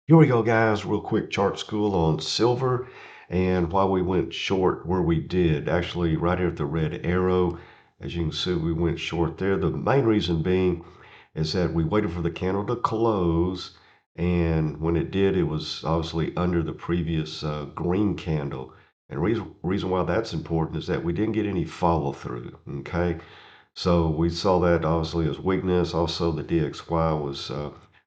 Here we go, guys. Real quick chart school on silver and why we went short where we did. Actually, right here at the red arrow, as you can see, we went short there. The main reason being is that we waited for the candle to close, and when it did, it was obviously under the previous green candle. And reason why that's important is that we didn't get any follow through. Okay, so we saw that obviously as weakness. Also, the DXY was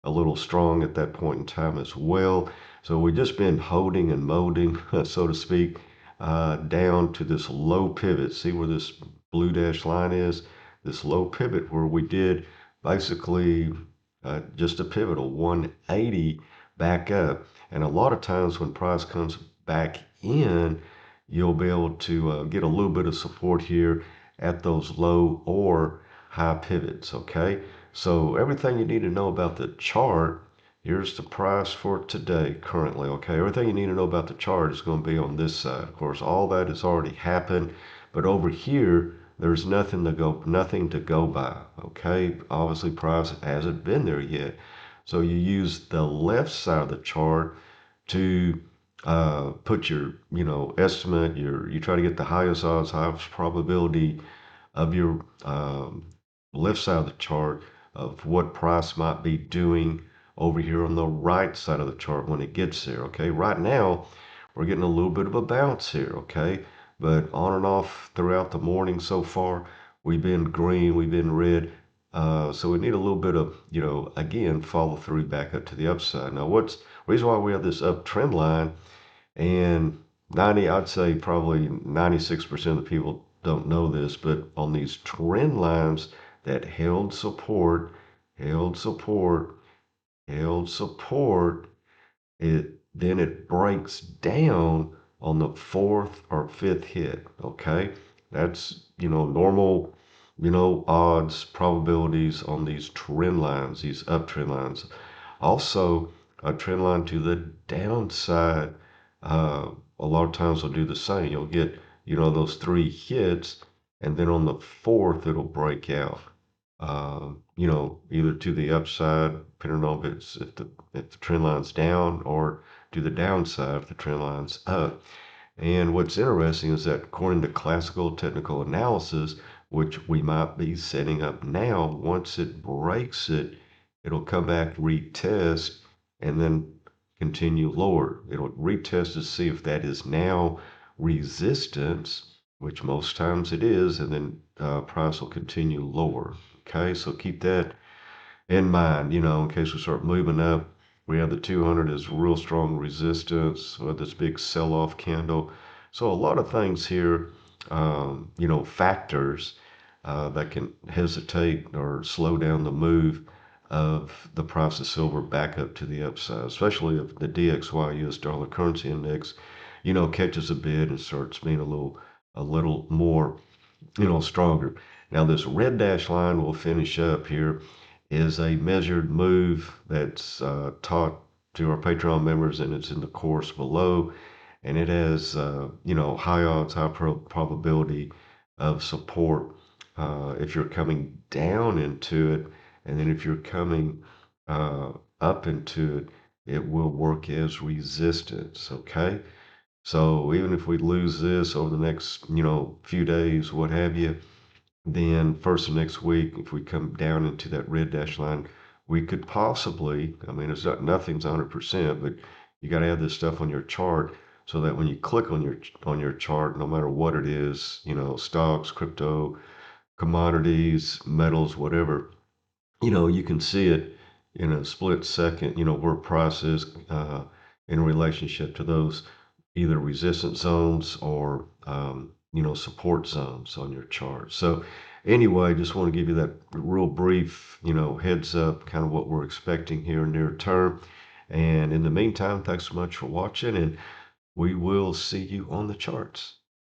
a little strong at that point in time as well. So we've just been holding and molding, so to speak, down to this low pivot. See where this blue dash line is? This low pivot where we did basically just a pivotal 180 back up. And a lot of times when price comes back in, you'll be able to get a little bit of support here at those low or high pivots. Okay, so everything you need to know about the chart, here's the price for today currently. Okay, everything you need to know about the chart is going to be on this side. Of course, all that has already happened, but over here there's nothing to go by. Okay, obviously price hasn't been there yet, so you use the left side of the chart to put your estimate. You try to get the highest odds, highest probability of your left side of the chart of what price might be doing over here on the right side of the chart when it gets there. Okay, right now we're getting a little bit of a bounce here. Okay, but on and off throughout the morning so far, we've been green, we've been red. So we need a little bit of, again, follow through back up to the upside. Now, what's reason why we have this uptrend line, and I'd say probably 96% of the people don't know this, but on these trend lines that held support, held support, it breaks down on the fourth or fifth hit. Okay, that's normal, odds, probabilities on these trend lines, these uptrend lines. Also, a trend line to the downside, a lot of times will do the same. You'll get, those three hits, and then on the fourth, it'll break out. Either to the upside, depending on if the trend line's down, or to the downside if the trend line's up. And what's interesting is that according to classical technical analysis, which we might be setting up now, once it breaks it, it'll come back, retest, and then continue lower. It'll retest to see if that is now resistance, which most times it is, and then price will continue lower. Okay, so keep that in mind, in case we start moving up. We have the 200 as real strong resistance with this big sell-off candle. So a lot of things here, factors that can hesitate or slow down the move of the price of silver back up to the upside, especially if the DXY US dollar currency index, catches a bid and starts being a little more, stronger. Now this red dash line we'll finish up here is a measured move that's taught to our Patreon members, and it's in the course below. And it has, high odds, high probability of support if you're coming down into it. And then if you're coming up into it, it will work as resistance. Okay. So even if we lose this over the next, few days, what have you, then first of next week, if we come down into that red dash line, we could possibly, I mean, nothing's 100%, but you got to have this stuff on your chart so that when you click on your chart, no matter what it is, stocks, crypto, commodities, metals, whatever, you can see it in a split second, where price is in relationship to those either resistance zones or, support zones on your chart. So anyway, just want to give you that real brief, heads up, kind of what we're expecting here near term. And in the meantime, thanks so much for watching, and we will see you on the charts.